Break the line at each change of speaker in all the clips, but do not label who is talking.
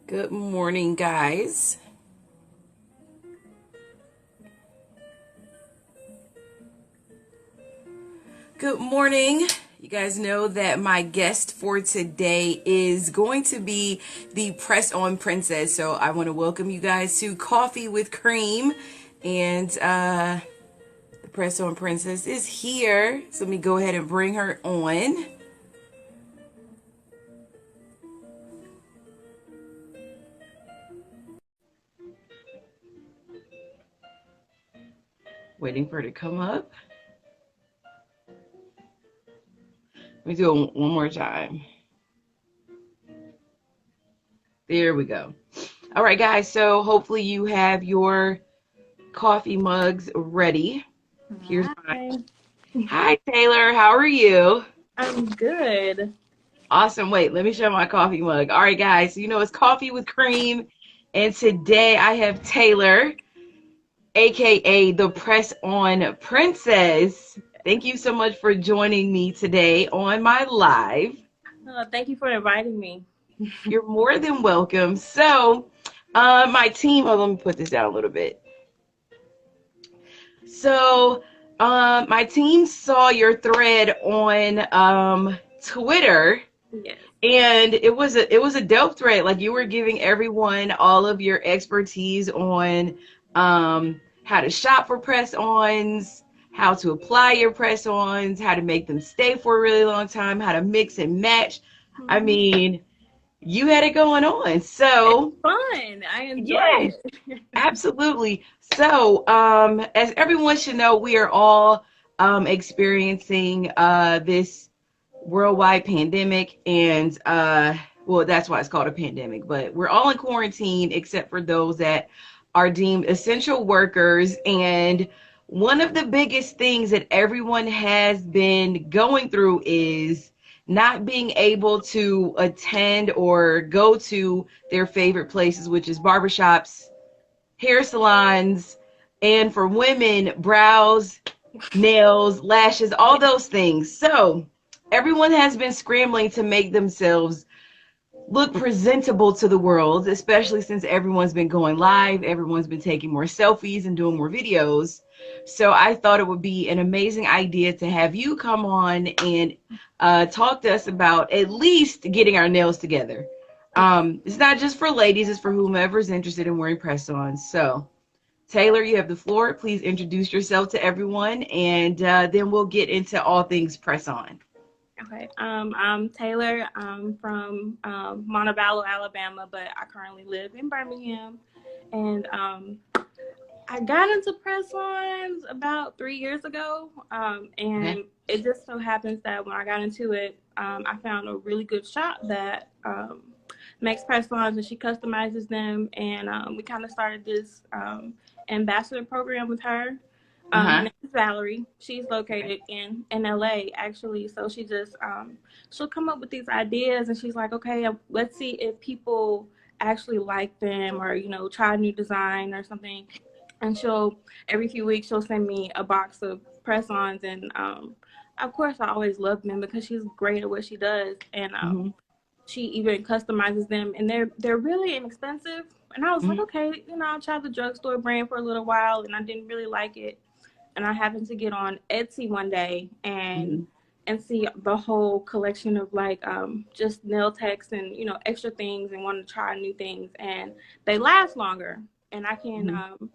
Good morning, guys. Good morning. You guys know that my guest for today is going to be the Press On Princess. So I want to welcome you guys to Coffee with Cream. And the Press On Princess is here. So let me go ahead and bring her on. Waiting for her to come up. Let me do it one more time. There we go. All right, guys. So hopefully you have your coffee mugs ready. Here's
Hi,
mine. Hi, Taylor. How are you?
I'm good.
Awesome. Wait, let me show my coffee mug. All right, guys. So, it's coffee with cream. And today I have Taylor, aka the Press On Princess. Thank you so much for joining me today on my live.
Thank you for inviting me.
You're more than welcome. So, my team, oh, let me put this down a little bit. So, my team saw your thread on Twitter,
Yes.
and it was a dope thread. Like you were giving everyone all of your expertise on how to shop for press-ons, how to apply your press-ons, how to make them stay for a really long time, how to mix and match. I
Mhm.
mean, you had it going on.
It's
So,
fun. I enjoy
yes.
it.
Absolutely. So, as everyone should know, we are all experiencing this worldwide pandemic, and well, that's why it's called a pandemic. But we're all in quarantine except for those that are deemed essential workers. And one of the biggest things that everyone has been going through is not being able to attend or go to their favorite places, which is barbershops, hair salons, and for women, brows, nails, lashes, all those things. So everyone has been scrambling to make themselves look presentable to the world, especially since everyone's been going live, everyone's been taking more selfies and doing more videos. So I thought it would be an amazing idea to have you come on and talk to us about at least getting our nails together. It's not just for ladies, it's for whomever's interested in wearing press-ons. So Taylor, you have the floor. Please introduce yourself to everyone, and then we'll get into all things press-on.
Okay. I'm Taylor. I'm from Montebello, Alabama, but I currently live in Birmingham. And I got into press-ons about 3 years ago.
Okay.
And it just so happens that when I got into it, I found a really good shop that makes press-ons and she customizes them. And we kind of started this ambassador program with her. Her
Uh-huh.
name is Valerie. She's
Okay.
located in LA actually. So she just she'll come up with these ideas and she's like, okay, let's see if people actually like them or try a new design or something. And she'll every few weeks she'll send me a box of press-ons and of course I always love them because she's great at what she does and
Mm-hmm.
she even customizes them and they're really inexpensive. And I was like,
Mm-hmm.
okay, I'll try the drugstore brand for a little while and I didn't really like it. And I happened to get on Etsy one day
Mm-hmm.
and see the whole collection of like just nail techs and extra things and wanted to try new things and they last longer and I can
Mm-hmm.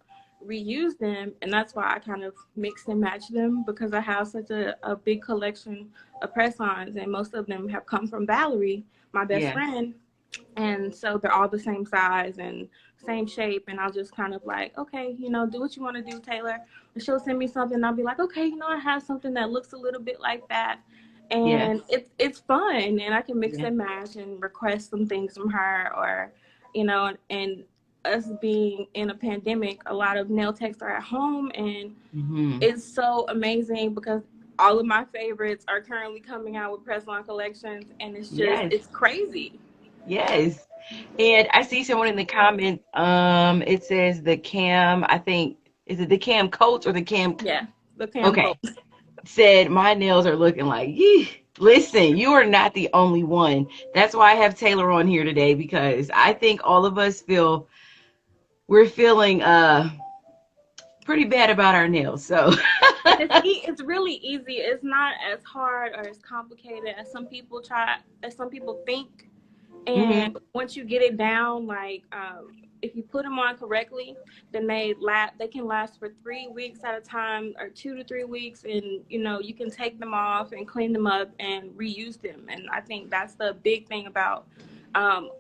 reuse them and that's why I kind of mix and match them because I have such a big collection of press-ons and most of them have come from Valerie, my best
Yeah.
friend, and so they're all the same size and same shape and I'll just kind of like, okay, do what you want to do, Taylor. And she'll send me something and I'll be like, okay, I have something that looks a little bit like that.
Yes.
And it's fun and I can mix
Yeah.
and match and request some things from her or and us being in a pandemic, a lot of nail techs are at home and
Mm-hmm.
it's so amazing because all of my favorites are currently coming out with press on collections and
Yes.
it's crazy.
Yes. And I see someone in the comments, it says the Cam, I think, is it the Cam Coach or the Cam?
Yeah, the Cam
Okay.
Coat.
Said my nails are looking like, yee. Listen, you are not the only one. That's why I have Taylor on here today, because I think all of us we're feeling pretty bad about our nails. So
And it's really easy. It's not as hard or as complicated as some people think.
hmm
And once you get it down, like if you put them on correctly, then they can last for 3 weeks at a time, or 2 to 3 weeks, and you can take them off and clean them up and reuse them. And I think that's the big thing about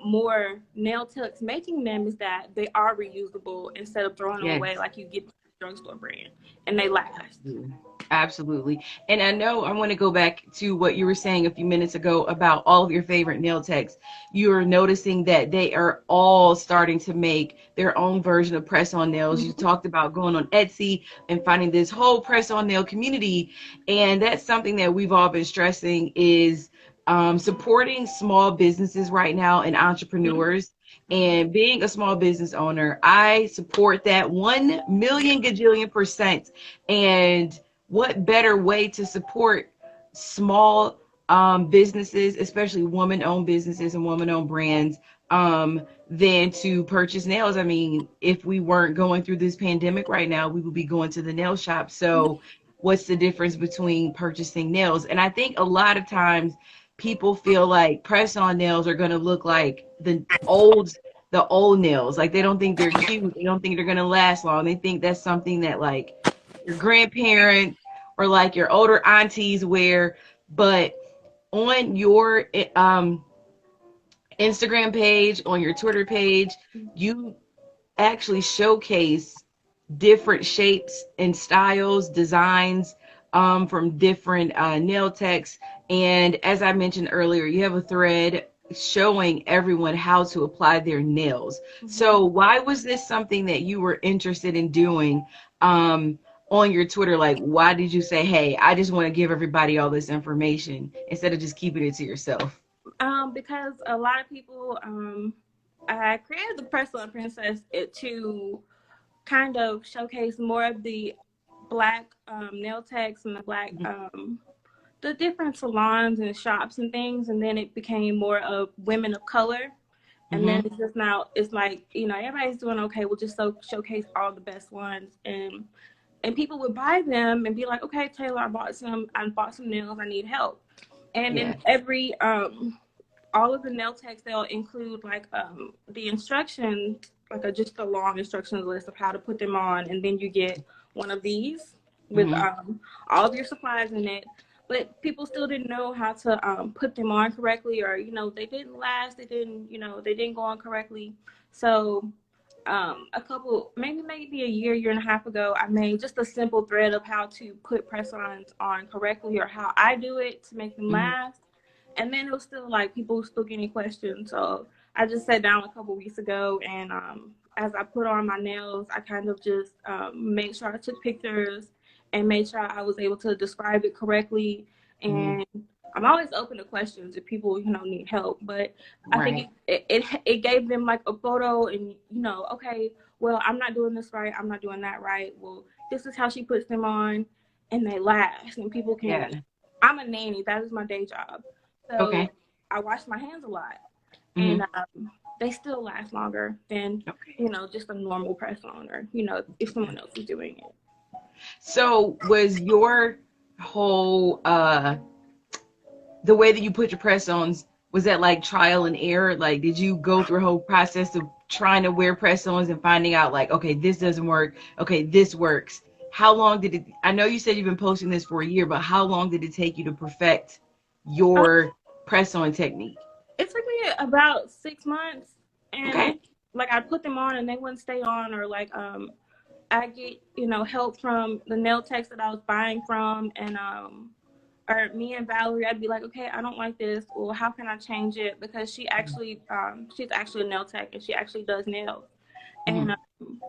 more nail techs making them, is that they are reusable instead of throwing them away
yes.
like you get the drugstore brand, and they last.
Absolutely. Absolutely. And I know I want to go back to what you were saying a few minutes ago about all of your favorite nail techs. You're noticing that they are all starting to make their own version of press-on nails. You
Mhm.
talked about going on Etsy and finding this whole press-on nail community. And that's something that we've all been stressing is supporting small businesses right now and entrepreneurs. And being a small business owner, I support that 1 million gajillion percent. And what better way to support small businesses, especially woman-owned businesses and woman-owned brands, than to purchase nails? I mean, if we weren't going through this pandemic right now, we would be going to the nail shop. So what's the difference between purchasing nails? And I think a lot of times people feel like press-on nails are going to look like the old nails. Like they don't think they're cute. They don't think they're going to last long. They think that's something that like your grandparents or like your older aunties wear. But on your Instagram page, on your Twitter page, you actually showcase different shapes and styles, designs from different nail techs. And as I mentioned earlier, you have a thread showing everyone how to apply their nails.
Mhm.
So why was this something that you were interested in doing on your Twitter? Like, why did you say, hey, I just want to give everybody all this information instead of just keeping it to yourself?
Because a lot of people, I created the Press on Princess to kind of showcase more of the black nail techs and the different salons and shops and things, and then it became more of women of color. And then
Mm-hmm.
it's just now it's like everybody's doing okay. We'll just showcase all the best ones, and people would buy them and be like, okay, Taylor, I bought some nails. I need help. And
Yeah.
then every all of the nail techs, they'll include like the instructions, like just a long instructions list of how to put them on, and then you get one of these with
Mm-hmm.
all of your supplies in it. But people still didn't know how to put them on correctly, or they didn't last, they didn't go on correctly. So a couple, maybe a year and a half ago, I made just a simple thread of how to put press-ons on correctly, or how I do it to make them
Mm-hmm.
last. And then it was still like people were still getting questions. So I just sat down a couple weeks ago, and as I put on my nails, I kind of just made sure I took pictures and made sure I was able to describe it correctly.
Mm-hmm.
And I'm always open to questions if people need help. But I think
Right.
it gave them like a photo, and okay, well, I'm not doing this right, I'm not doing that right. Well, this is how she puts them on, and they last, and people can.
Yeah.
I'm a nanny. That is my day job. So
Okay.
I wash my hands a lot, and
Mm-hmm.
they still last longer than
Okay.
just a normal press on, or if someone else is doing it.
So was your whole the way that you put your press ons, was that like trial and error? Like did you go through a whole process of trying to wear press ons and finding out like, okay, this doesn't work, okay, this works? How long did it, I know you said you've been posting this for a year, but how long did it take you to perfect
Uh,
your press on technique?
it took me about 6 months, and
Okay.
like I put them on and they wouldn't stay on, or like I get help from the nail techs that I was buying from, and or me and Valerie, I'd be like, okay, I don't like this. Well, how can I change it? Because she's actually a nail tech, and she actually does nails.
Mm-hmm.
And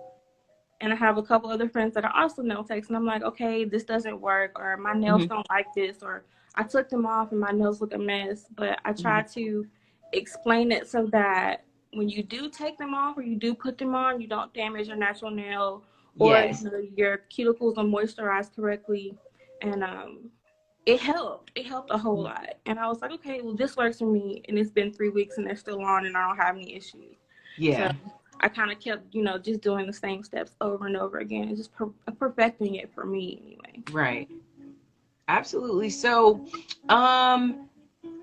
and I have a couple other friends that are also nail techs, and I'm like, okay, this doesn't work, or my nails
Mm-hmm.
don't like this, or I took them off and my nails look a mess. But I try
Mm-hmm.
to explain it so that when you do take them off or you do put them on, you don't damage your natural nail, or
Yes.
your cuticles are moisturized correctly. And it helped. It helped a whole lot. And I was like, okay, well, this works for me. And it's been 3 weeks and they're still on and I don't have any issues. So
Yeah.
I kind of kept, just doing the same steps over and over again and just perfecting it for me anyway.
Right. Absolutely. So,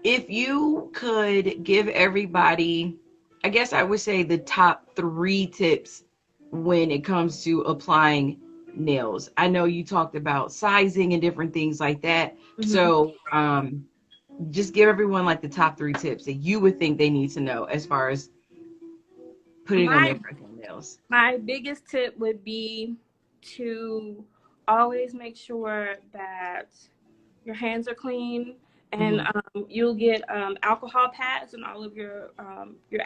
if you could give everybody, I guess I would say the top 3 tips when it comes to applying nails. I know you talked about sizing and different things like that.
Mm-hmm.
So, just give everyone like the top 3 tips that you would think they need to know as far as putting on their
My
press-on nails.
my biggest tip would be to always make sure that your hands are clean, and
Mm-hmm.
you'll get alcohol pads in all of your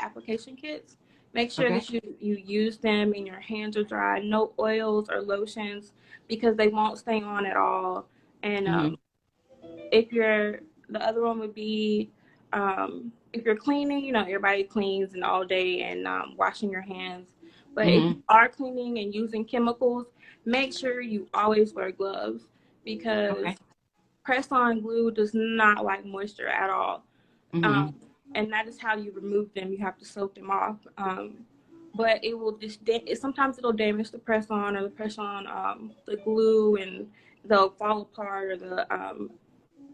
application kits. Make sure
Okay.
that you use them and your hands are dry. No oils or lotions because they won't stay on at all. And
Mm-hmm.
if you're the other one would be if you're cleaning, everybody cleans and all day and washing your hands. But if you
Mm-hmm.
are cleaning and using chemicals, make sure you always wear gloves because
Okay.
press-on glue does not like moisture at all.
Mm-hmm.
Um, and that is how you remove them. You have to soak them off. But it will just sometimes it'll damage the press-on or the press-on the glue and they'll fall apart or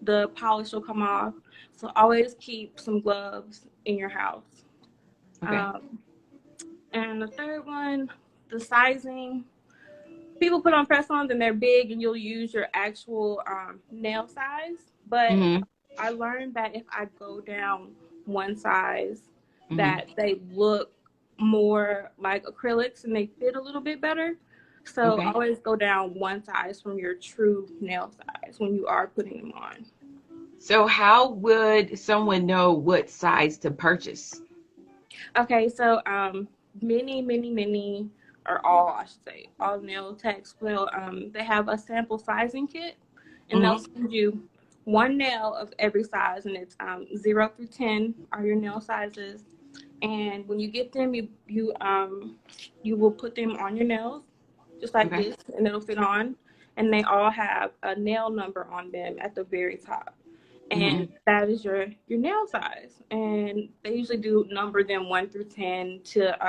the polish will come off. So always keep some gloves in your house.
Okay.
Um, and the third one, the sizing. People put on press-ons and they're big and you'll use your actual nail size. But
Mm-hmm.
I learned that if I go down one size,
Mm-hmm.
that they look more like acrylics and they fit a little bit better. So
Okay.
always go down one size from your true nail size when you are putting them on.
So how would someone know what size to purchase?
Okay, so many, or all I should say, all nail techs will they have a sample sizing kit, and they'll
Mm-hmm.
send you one nail of every size, and it's 0 through 10 are your nail sizes. And when you get them, you will put them on your nails just like
Okay.
this, and it'll fit on. And they all have a nail number on them at the very top, and
Mm-hmm.
that is your nail size. And they usually do number them 1 through 10 to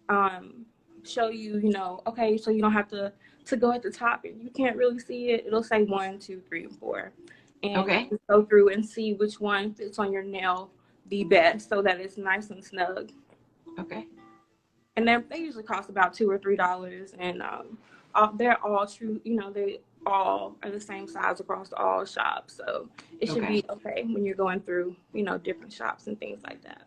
um show you, okay, so you don't have to go at the top and you can't really see it. It'll say 1, 2, 3, and 4, and you
Okay.
can go through and see which one fits on your nail the best so that it's nice and snug.
Okay.
And they usually cost about $2 or $3, and they're all true. They all are the same size across all shops, so it should
Okay.
be okay when you're going through different shops and things like that.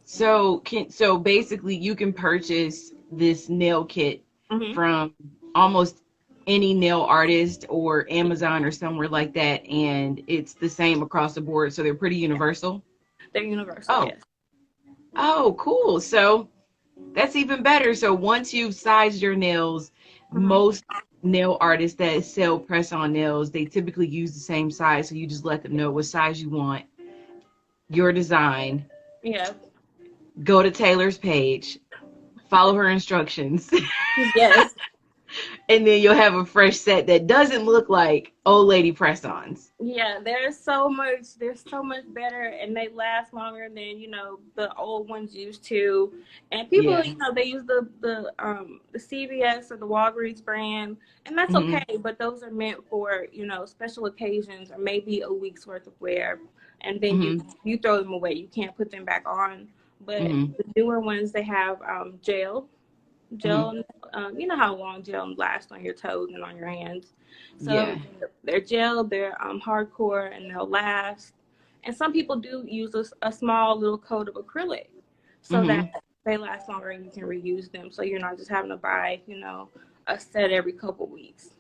So basically you can purchase this nail kit
Hmm.
from almost any nail artist or Amazon or somewhere like that, and it's the same across the board. So they're pretty universal.
They're universal,
Oh,
yes.
oh, cool. So that's even better. So once you've sized your nails,
Hmm.
most nail artists that sell press-on nails, they typically use the same size. So you just let them know what size you want, your design,
Yeah.
go to Taylor's page, follow her instructions,
Yes.
and then you'll have a fresh set that doesn't look like old lady press-ons.
Yeah, they're so much better and they last longer than, the old ones used to. And people,
Yeah.
they use the CVS or the Walgreens brand, and that's
Hmm.
okay, but those are meant for, special occasions or maybe a week's worth of wear, and then you
Hmm.
you throw them away. You can't put them back on. But
Hmm.
the newer ones, they have
Hmm.
gel. You know how long gel lasts on your toes and on your hands. So
Yeah.
they're gel, they're hardcore, and they'll last. And some people do use a small little coat of acrylic so that
Hmm.
they last longer and you can reuse them. So you're not just having to buy, a set every couple weeks.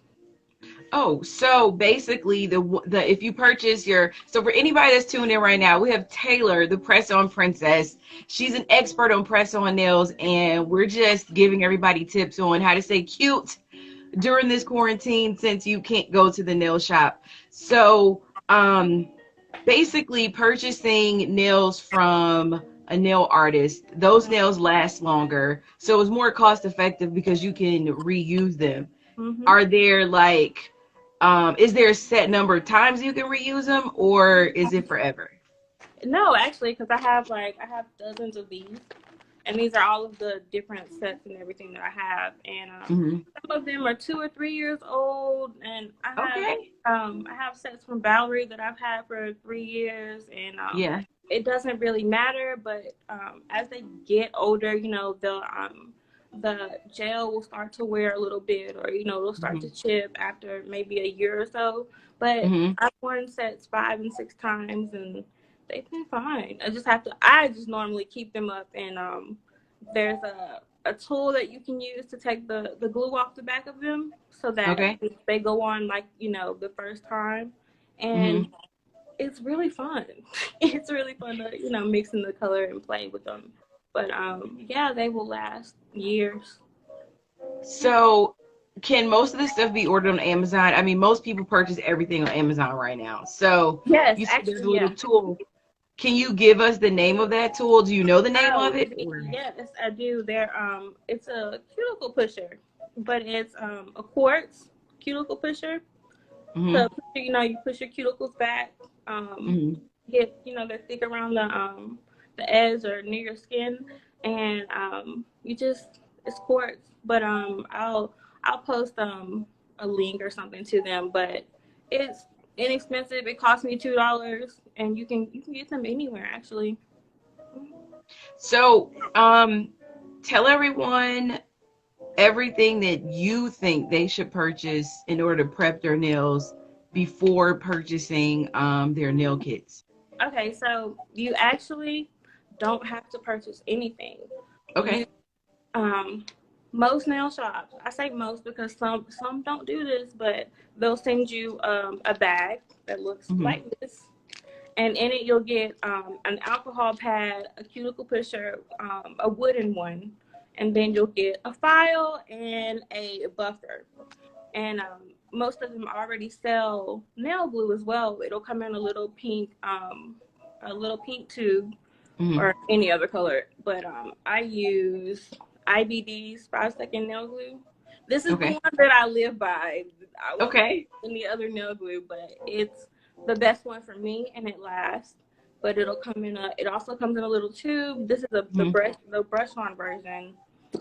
Oh, so basically the if you purchase your, so for anybody that's tuned in right now, we have Taylor, the press on princess. She's an expert on press on nails, and we're just giving everybody tips on how to stay cute during this quarantine since you can't go to the nail shop. So, basically purchasing nails from a nail artist, those nails last longer. So it's more cost effective because you can reuse them.
Mm-hmm.
Are there like Is there a set number of times you can reuse them, or is it forever?
No, actually, because I have dozens of these, and these are all of the different sets and everything that I have. And
Hmm.
some of them are 2 or 3 years old, and
Okay.
I have sets from Valerie that I've had for 3 years, and
Yeah.
it doesn't really matter. But as they get older, the gel will start to wear a little bit, or it'll start
Hmm.
to chip after maybe a year or so. But
Hmm.
I've worn sets 5 and 6 times, and they've been fine. I just normally keep them up, and there's a tool that you can use to take the glue off the back of them so that
Okay.
they go on like the first time. And
Hmm.
it's really fun. It's really fun to mix in the color and play with them. But yeah, they will last years.
So, can most of this stuff be ordered on Amazon? I mean, most people purchase everything on Amazon right now. So,
Yes,
you said there's a
actually,
little
yeah.
tool. Can you give us the name of that tool? Do you know the name of
Oh,
it? Or
yes, I do. It's a cuticle pusher, but it's a quartz cuticle pusher. So
hmm
you push your cuticles back, um,
hmm
get they're thick around the edge or near your skin, and you just it's quartz. But I'll post a link or something to them, but it's inexpensive. It cost me $2, and you can get them anywhere actually.
So, tell everyone everything that you think they should purchase in order to prep their nails before purchasing their nail kits.
Okay, so you actually don't have to purchase anything. You
Okay.
um most nail shops, I say most because some don't do this, but they'll send you a bag that looks
hmm
like this, and in it you'll get an alcohol pad, a cuticle pusher, a wooden one, and then you'll get a file and a buffer. And most of them already sell nail glue as well. It'll come in a little pink tube
hmm
or any other color. But I use IBD's 5 second nail glue. This is the
Okay.
one that I live by. I won't use
Okay.
any other nail glue, but it's the best one for me, and it lasts. But it also comes in a little tube. This is
hmm
the brush on version,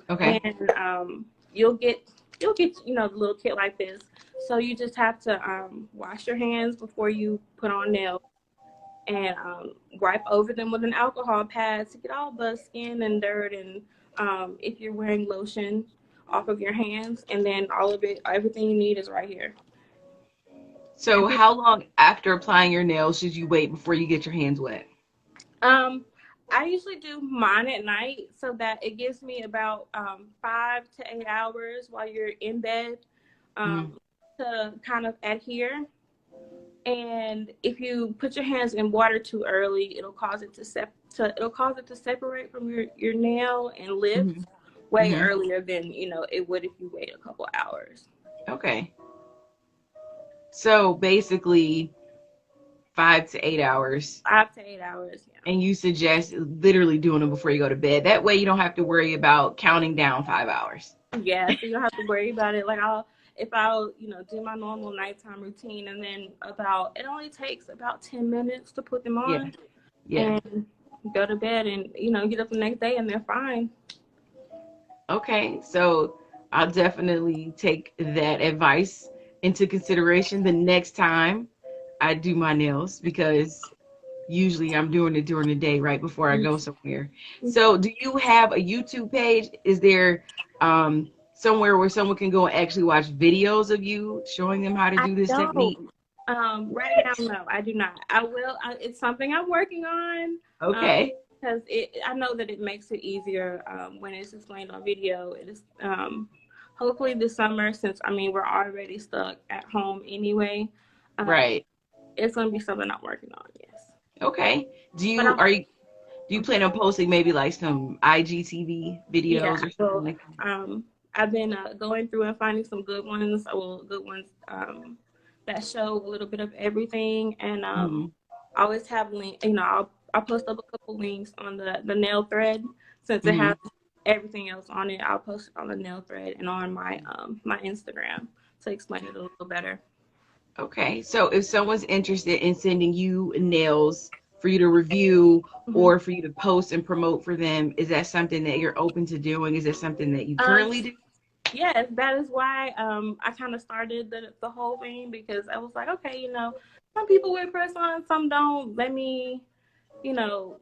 Okay.
and you'll get the little kit like this. So you just have to wash your hands before you put on nails, and wipe over them with an alcohol pad to get all the skin and dirt, and if you're wearing lotion, off of your hands, and then everything you need is right here.
So,
And people,
how long after applying your nails should you wait before you get your hands wet?
um, I usually do mine at night so that it gives me about 5 to 8 hours while you're in bed
hmm
um, to kind of adhere. And if you put your hands in water too early, it'll cause it to separate from your nail and
hmm
lift way
hmm
earlier than it would if you wait a couple hours.
Okay. So basically 5 to 8 hours.
5 to 8 hours, yeah.
And you suggest literally doing them before you go to bed. That way you don't have to worry about counting down 5 hours.
Yeah, so you don't have to worry about it. Like I'll do my normal nighttime routine, and then it only takes about 10 minutes to put them
Yeah.
on
Yeah.
and go to bed, and get up the next day and they're fine.
Okay. So I'll definitely take that advice into consideration the next time I do my nails because usually I'm doing it during the day right before I go somewhere. So do you have a YouTube page? Is there somewhere where someone can go and actually watch videos of you showing them how to
I
do this technique?
don't. Right now, no, I do not. I will. It's something I'm working on.
Okay.
Because I know that it makes it easier when it's explained on video. It is hopefully this summer, since we're already stuck at home anyway. Um,
Right.
it's gonna be something I'm working on. Yes,
Okay.
but I'm.
Do you plan on posting maybe like some IGTV
Yeah,
videos or
I
something
will.
like that?
I've been going through and finding some good ones that show a little bit of everything, and
hmm
I always have link. I'll post up a couple links on the nail thread since it
hmm
has everything else on it. I'll post it on the nail thread and on my my Instagram to explain it a little better.
Okay, so if someone's interested in sending you nails for you to review
Mm-hmm.
or for you to post and promote for them, is that something that you're open to doing? Is that something that you
Uh,
currently do?
yes, that is why I kind of started the whole thing, because I was like, okay, some people wear press on, some don't. Let me, you know,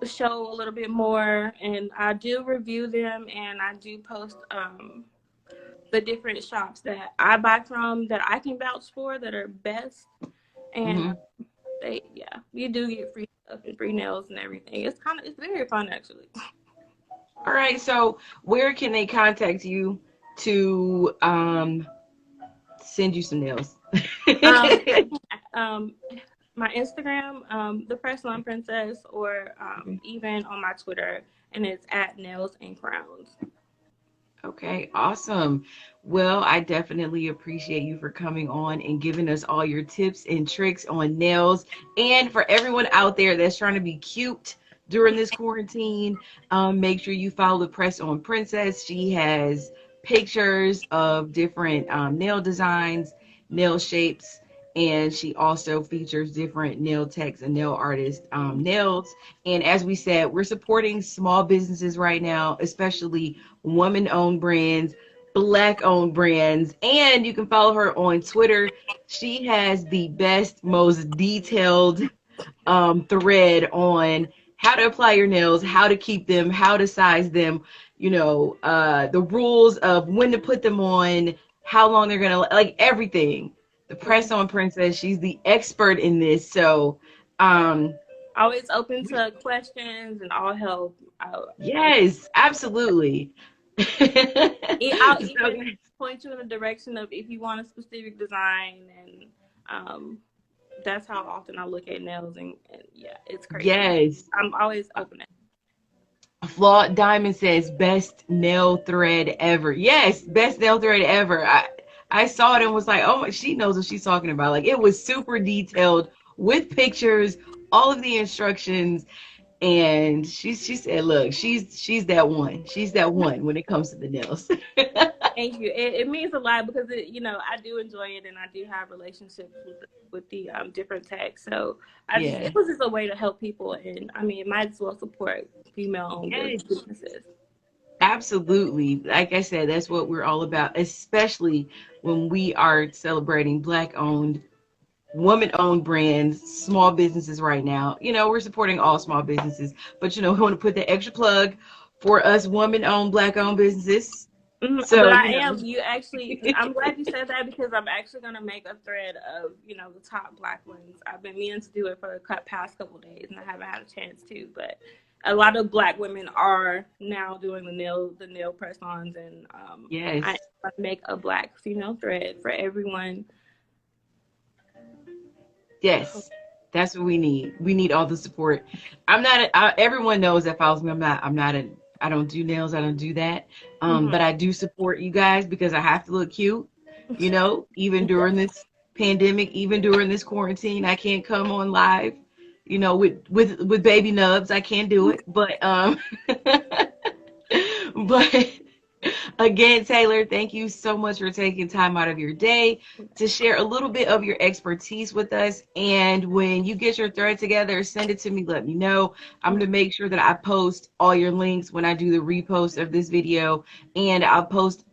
show a little bit more, and I do review them, and I do post the different shops that I buy from that I can vouch for that are best, and
Hmm.
yeah, you do get free stuff and free nails and everything. It's very fun actually.
All right, so where can they contact you to send you some nails?
I can my Instagram, the Press On Princess, or even on my Twitter, and it's at Nails and Crowns.
Okay, awesome. Well, I definitely appreciate you for coming on and giving us all your tips and tricks on nails. And for everyone out there that's trying to be cute during this quarantine, make sure you follow the Press on Princess. She has pictures of different nail designs, nail shapes, and she also features different nail techs and nail artists nails. And as we said, we're supporting small businesses right now, especially woman-owned brands, black-owned brands, and you can follow her on Twitter. She has the best, most detailed thread on how to apply your nails, how to keep them, how to size them, the rules of when to put them on, how long they're gonna like everything. The
Yeah.
press on princess, she's the expert in this. So, um,
Always open to questions and all help.
yes, absolutely.
I'll
So,
even point you in the direction of if you want a specific design, and um, that's how often I look at nails, and yeah, it's crazy.
yes.
I'm always open.
Flawed Diamond says best nail thread ever. Yes, best nail thread ever. I saw it and was like, oh my, she knows what she's talking about. Like it was super detailed with pictures, all of the instructions, and she said, look, she's that one. She's that one when it comes to the nails.
Thank you. It means a lot because I do enjoy it, and I do have relationships with the different techs. So
Yeah.
it was just a way to help people, and I mean, it might as well support female-owned
Yes.
businesses.
Absolutely. Like I said, that's what we're all about, especially when we are celebrating black owned, woman owned brands, small businesses right now. We're supporting all small businesses, but we want to put the extra plug for us woman owned, black owned businesses.
But
So,
you actually, I'm glad you said that, because I'm actually going to make a thread of, the top black ones. I've been meaning to do it for the past couple of days, and I haven't had a chance to, but a lot of black women are now doing the nail press-ons, and
yes,
I want to make a black female thread for everyone.
yes, that's what we need. We need all the support. Everyone knows that follows me. I don't do nails. I don't do that.
Mm-hmm.
But I do support you guys because I have to look cute, even during this pandemic, even during this quarantine. I can't come on live, with baby nubs. I can't do it. But but again, Taylor, thank you so much for taking time out of your day to share a little bit of your expertise with us. And when you get your thread together, send it to me. Let me know. I'm going to make sure that I post all your links when I do the repost of this video. And I'll post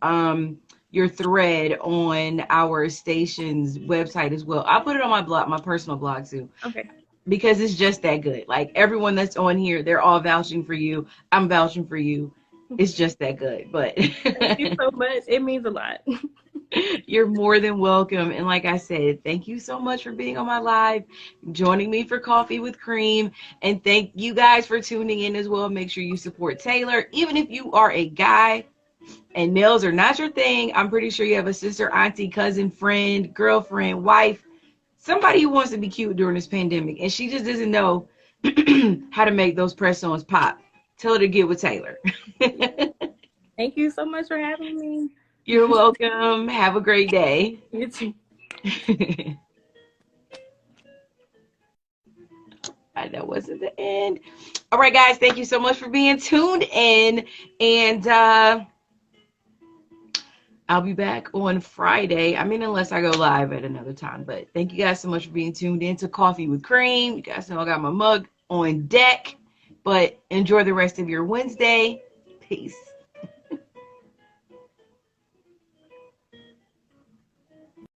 your thread on our station's website as well. I'll put it on my blog, my personal blog too,
Okay.
because it's just that good. Like everyone that's on here, they're all vouching for you. I'm vouching for you. It's just that good. But
Thank you so much. It means a lot.
you're more than welcome. And like I said, thank you so much for being on my live, joining me for Coffee with Cream. And thank you guys for tuning in as well. Make sure you support Taylor. Even if you are a guy and nails are not your thing, I'm pretty sure you have a sister, auntie, cousin, friend, girlfriend, wife, somebody who wants to be cute during this pandemic. And she just doesn't know how to make those press-ons pop. Tell her to get with Taylor.
Thank you so much for having me.
You're welcome. Have a great day.
You too.
That wasn't the end. All right, guys, thank you so much for being tuned in. And I'll be back on Friday. I mean, unless I go live at another time. But thank you guys so much for being tuned in to Coffee with Cream. You guys know I got my mug on deck. But enjoy the rest of your Wednesday. Peace.